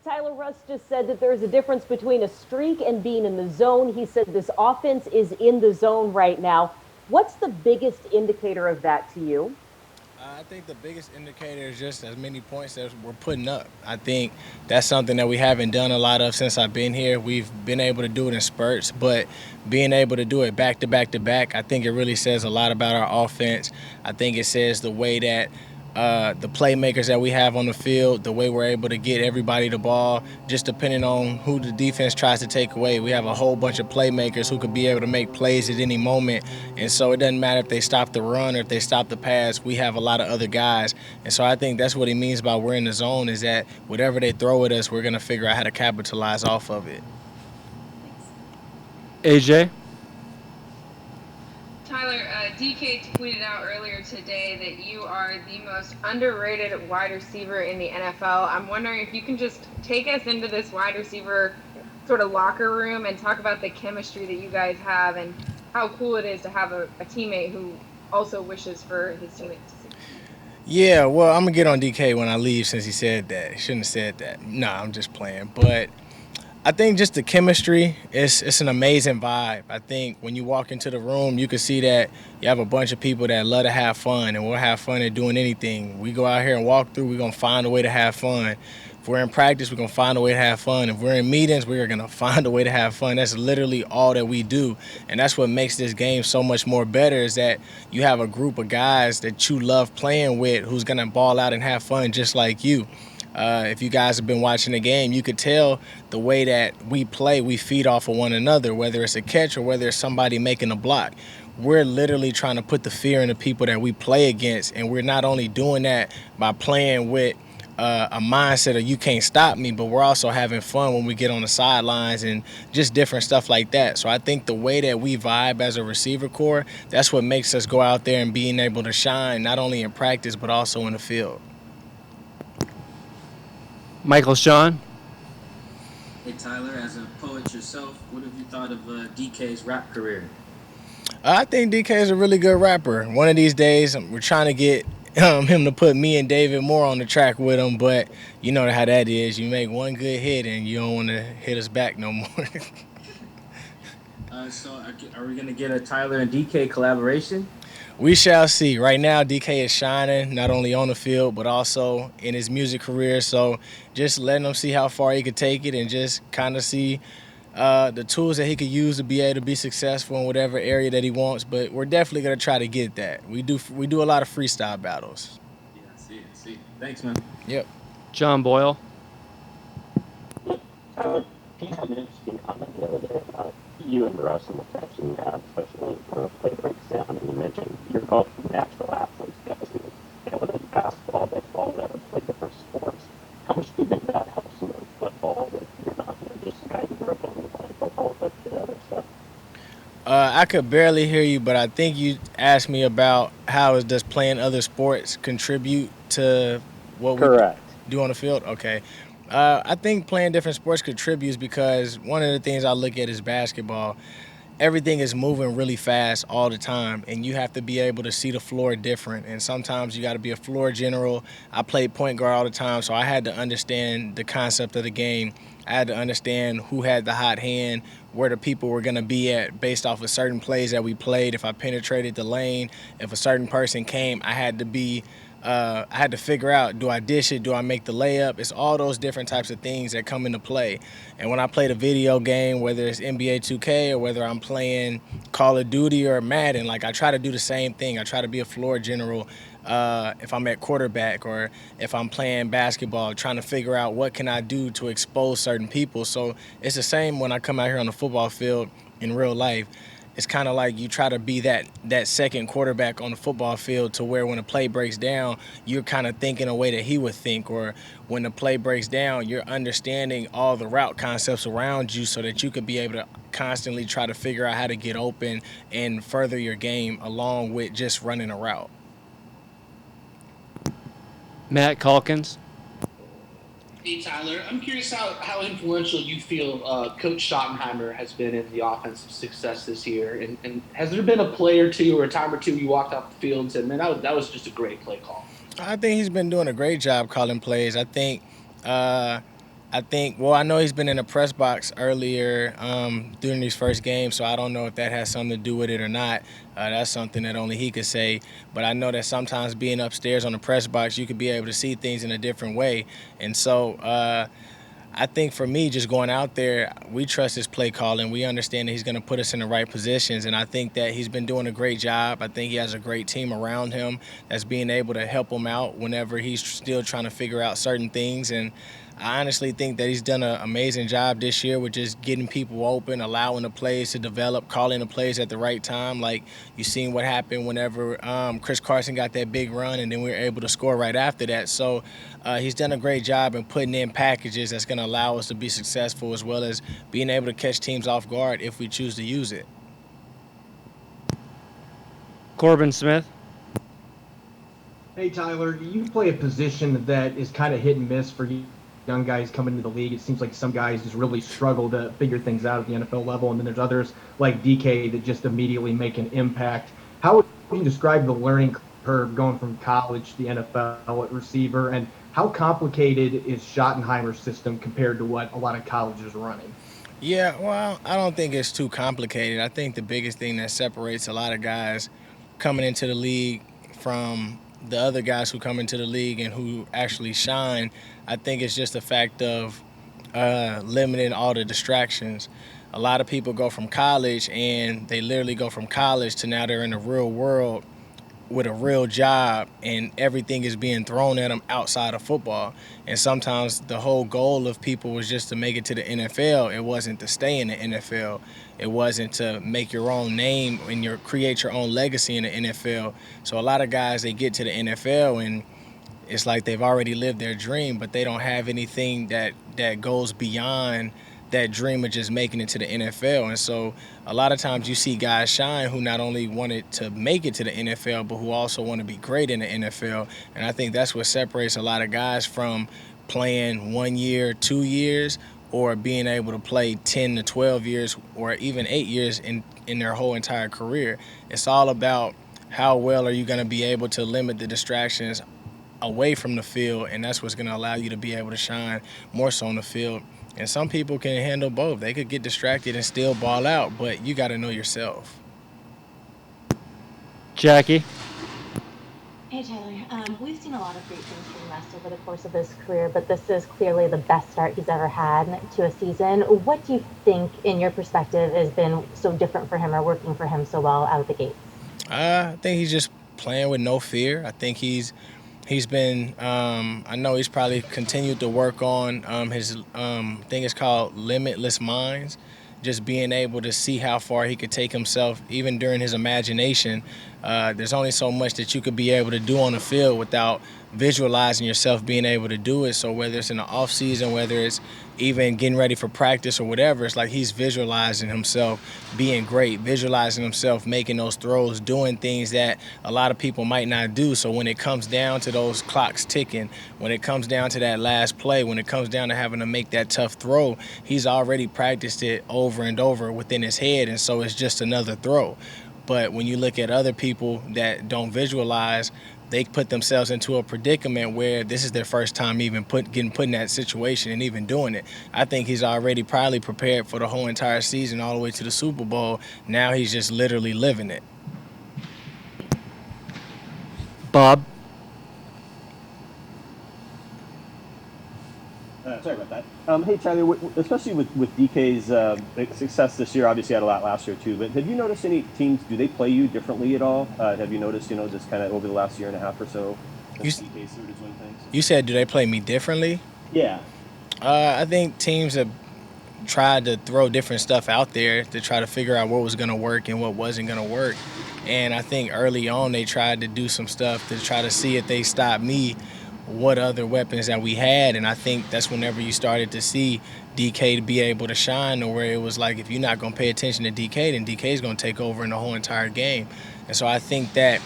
Tyler Russ just said that there's a difference between a streak and being in the zone. He said this offense is in the zone right now. What's the biggest indicator of that to you? I think the biggest indicator is just as many points as we're putting up. I think that's something that we haven't done a lot of since I've been here. We've been able to do it in spurts, but being able to do it back to back to back, I think it really says a lot about our offense. I think it says the way that the playmakers that we have on the field, the way we're able to get everybody the ball, just depending on who the defense tries to take away. We have a whole bunch of playmakers who could be able to make plays at any moment. And so it doesn't matter if they stop the run or if they stop the pass. We have a lot of other guys. And so I think that's what he means by we're in the zone is that whatever they throw at us, we're going to figure out how to capitalize off of it. AJ? Tyler, DK tweeted out earlier today that you are the most underrated wide receiver in the NFL. I'm wondering if you can just take us into this wide receiver sort of locker room and talk about the chemistry that you guys have and how cool it is to have a teammate who also wishes for his teammates to succeed. Yeah, well, I'm going to get on DK when I leave since he said that. He shouldn't have said that. Nah, I'm just playing. But I think just the chemistry, it's an amazing vibe. I think when you walk into the room, you can see that you have a bunch of people that love to have fun, and we'll have fun at doing anything. We go out here and walk through, we're going to find a way to have fun. If we're in practice, we're going to find a way to have fun. If we're in meetings, we're going to find a way to have fun. That's literally all that we do. And that's what makes this game so much more better is that you have a group of guys that you love playing with who's going to ball out and have fun just like you. If you guys have been watching the game, you could tell the way that we play, we feed off of one another, whether it's a catch or whether it's somebody making a block. We're literally trying to put the fear in the people that we play against, and we're not only doing that by playing with a mindset of you can't stop me, but we're also having fun when we get on the sidelines and just different stuff like that. So I think the way that we vibe as a receiver core, that's what makes us go out there and being able to shine, not only in practice, but also in the field. Michael Sean? Hey Tyler, as a poet yourself, what have you thought of DK's rap career? I think DK is a really good rapper. One of these days, we're trying to get him to put me and David Moore on the track with him, but you know how that is. You make one good hit and you don't want to hit us back no more. Are we gonna get a Tyler and DK collaboration? We shall see. Right now, DK is shining, not only on the field, but also in his music career. So just letting him see how far he could take it and just kind of see the tools that he could use to be able to be successful in whatever area that he wants. But we're definitely going to try to get that. We do a lot of freestyle battles. Yeah, I see, I see. Thanks, man. Yep. John Boyle? Pete had an interesting comment the other day about you and Russ and the connection you have, especially when a play breaks down. And you mentioned you're both natural athletes, guys who, whether it's basketball, baseball, whatever, play different sports. How much do you think that helps in football that you're not just a guy who grew up only playing football, but the other stuff? I could barely hear you, but I think you asked me about how does playing other sports contribute to what we Correct. do on the field. Okay. I think playing different sports contributes because one of the things I look at is basketball. Everything is moving really fast all the time, and you have to be able to see the floor different. And sometimes you got to be a floor general. I played point guard all the time, so I had to understand the concept of the game. I had to understand who had the hot hand, where the people were going to be at based off of certain plays that we played. If I penetrated the lane, if a certain person came, I had to figure out, do I dish it? Do I make the layup? It's all those different types of things that come into play. And when I played a video game, whether it's NBA 2K or whether I'm playing Call of Duty or Madden, like I try to do the same thing. I try to be a floor general if I'm at quarterback or if I'm playing basketball, trying to figure out what can I do to expose certain people. So it's the same when I come out here on the football field in real life. It's kind of like you try to be that second quarterback on the football field to where when a play breaks down, you're kind of thinking a way that he would think, or when the play breaks down, you're understanding all the route concepts around you so that you could be able to constantly try to figure out how to get open and further your game along with just running a route. Matt Calkins? Hey, Tyler, I'm curious how influential you feel Coach Schottenheimer has been in the offensive success this year. And has there been a play or two or a time or two you walked off the field and said, man, that was just a great play call? I think he's been doing a great job calling plays. I think I think, well, I know he's been in the press box earlier during these first games, so I don't know if that has something to do with it or not. That's something that only he could say. But I know that sometimes being upstairs on the press box, you could be able to see things in a different way. And so I think for me, just going out there, we trust his play calling. We understand that he's going to put us in the right positions, and I think that he's been doing a great job. I think he has a great team around him that's being able to help him out whenever he's still trying to figure out certain things. And I honestly think that he's done an amazing job this year with just getting people open, allowing the plays to develop, calling the plays at the right time. Like you seen what happened whenever Chris Carson got that big run, and then we were able to score right after that. So he's done a great job in putting in packages that's going to allow us to be successful, as well as being able to catch teams off guard if we choose to use it. Corbin Smith. Hey, Tyler, you play a position that is kind of hit and miss for young guys coming into the league. It seems like some guys just really struggle to figure things out at the NFL level, and then there's others like DK that just immediately make an impact. How would you describe the learning curve going from college to the NFL at receiver, and how complicated is Schottenheimer's system compared to what a lot of colleges are running? Yeah, well, I don't think it's too complicated. I think the biggest thing that separates a lot of guys coming into the league from the other guys who come into the league and who actually shine, I think it's just the fact of limiting all the distractions. A lot of people go from college and they literally go from college to now they're in the real world with a real job, and everything is being thrown at them outside of football. And sometimes the whole goal of people was just to make it to the NFL. It wasn't to stay in the NFL. It wasn't to make your own name and create your own legacy in the NFL. So a lot of guys, they get to the NFL and it's like they've already lived their dream, but they don't have anything that goes beyond that dream of just making it to the NFL. And so a lot of times you see guys shine who not only wanted to make it to the NFL, but who also want to be great in the NFL. And I think that's what separates a lot of guys from playing 1 year, 2 years, or being able to play 10 to 12 years or even 8 years in their whole entire career. It's all about how well are you going to be able to limit the distractions away from the field, and that's what's going to allow you to be able to shine more so on the field. And some people can handle both. They could get distracted and still ball out, but you got to know yourself. Jackie. Hey, Tyler. We've seen a lot of great things from Russ over the course of his career, but this is clearly the best start he's ever had to a season. What do you think, in your perspective, has been so different for him or working for him so well out of the gates? I think he's just playing with no fear. I think he's been, I know he's probably continued to work on his thing is called Limitless Minds, just being able to see how far he could take himself, even during his imagination. There's only so much that you could be able to do on the field without visualizing yourself being able to do it. So whether it's in the off season, whether it's even getting ready for practice or whatever, it's like he's visualizing himself being great, visualizing himself making those throws, doing things that a lot of people might not do. So when it comes down to those clocks ticking, when it comes down to that last play, when it comes down to having to make that tough throw, he's already practiced it over and over within his head, and so it's just another throw. But when you look at other people that don't visualize, they put themselves into a predicament where this is their first time even getting put in that situation and even doing it. I think he's already probably prepared for the whole entire season all the way to the Super Bowl. Now he's just literally living it. Bob. Sorry about that. Hey, Tyler, especially with DK's success this year, obviously had a lot last year too, but have you noticed any teams, do they play you differently at all? Have you noticed, just kind of over the last year and a half or so, DK started doing things? You said, do they play me differently? Yeah. I think teams have tried to throw different stuff out there to try to figure out what was going to work and what wasn't going to work. And I think early on they tried to do some stuff to try to see if they stopped me, what other weapons that we had. And I think that's whenever you started to see DK to be able to shine, or where it was like, if you're not going to pay attention to DK, then DK is going to take over in the whole entire game. And so I think that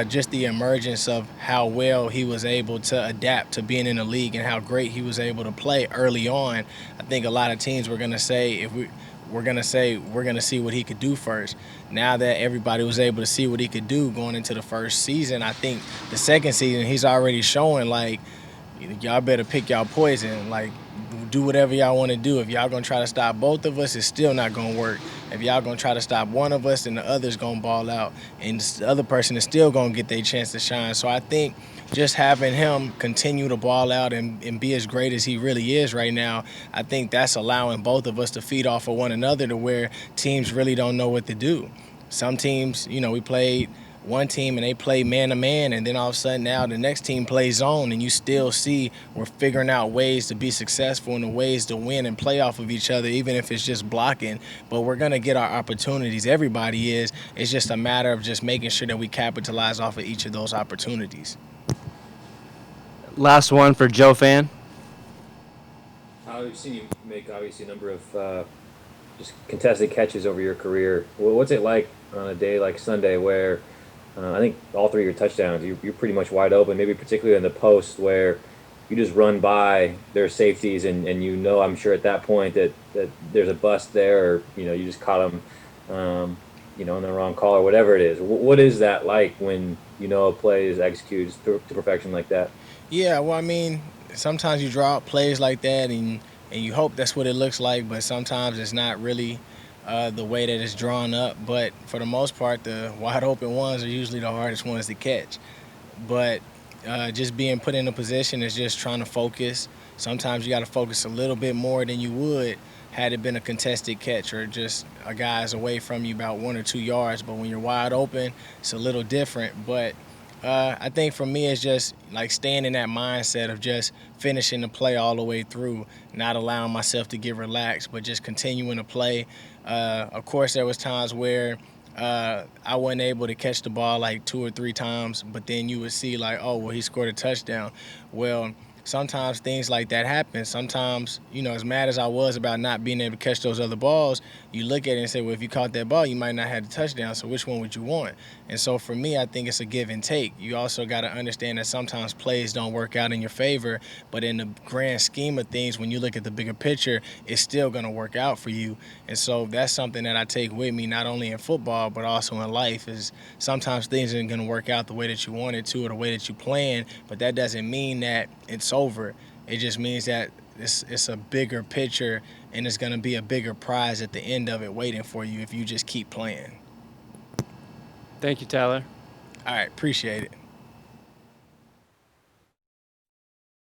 just the emergence of how well he was able to adapt to being in the league and how great he was able to play early on, I think a lot of teams were going to say, we're going to see what he could do first. Now that everybody was able to see what he could do going into the first season, I think the second season he's already showing, like, y'all better pick y'all poison. Like, do whatever y'all want to do. If y'all gonna try to stop both of us, it's still not gonna work. If y'all gonna try to stop one of us, then the other's gonna ball out, and the other person is still gonna get their chance to shine. So I think just having him continue to ball out and be as great as he really is right now, I think that's allowing both of us to feed off of one another to where teams really don't know what to do. Some teams, we played one team and they play man to man, and then all of a sudden now the next team plays zone, and you still see we're figuring out ways to be successful and the ways to win and play off of each other, even if it's just blocking. But we're gonna get our opportunities. Everybody is. It's just a matter of just making sure that we capitalize off of each of those opportunities. Last one for Joe Fan. I've seen you make obviously a number of just contested catches over your career. Well, what's it like on a day like Sunday where I think all three of your touchdowns, you're pretty much wide open, maybe particularly in the post where you just run by their safeties and I'm sure at that point that there's a bust there, or, you just caught them, on the wrong call or whatever it is. What is that like when a play is executed to perfection like that? Yeah, well, I mean, sometimes you draw up plays like that, and you hope that's what it looks like, but sometimes it's not really the way that it's drawn up. But for the most part, the wide open ones are usually the hardest ones to catch. But just being put in a position is just trying to focus. Sometimes you got to focus a little bit more than you would had it been a contested catch or just a guy's away from you about 1 or 2 yards. But when you're wide open, it's a little different. But I think for me, it's just like staying in that mindset of just finishing the play all the way through, not allowing myself to get relaxed, but just continuing to play. Of course, there was times where I wasn't able to catch the ball like 2 or 3 times, but then you would see like, oh, well, he scored a touchdown. Well, sometimes things like that happen. Sometimes, as mad as I was about not being able to catch those other balls, you look at it and say, well, if you caught that ball, you might not have the touchdown, so which one would you want? And so for me, I think it's a give and take. You also got to understand that sometimes plays don't work out in your favor, but in the grand scheme of things, when you look at the bigger picture, it's still going to work out for you. And so that's something that I take with me, not only in football, but also in life, is sometimes things aren't going to work out the way that you want it to or the way that you plan, but that doesn't mean that it's over. It just means that it's a bigger picture, and it's going to be a bigger prize at the end of it waiting for you if you just keep playing. Thank you, Tyler. All right, appreciate it.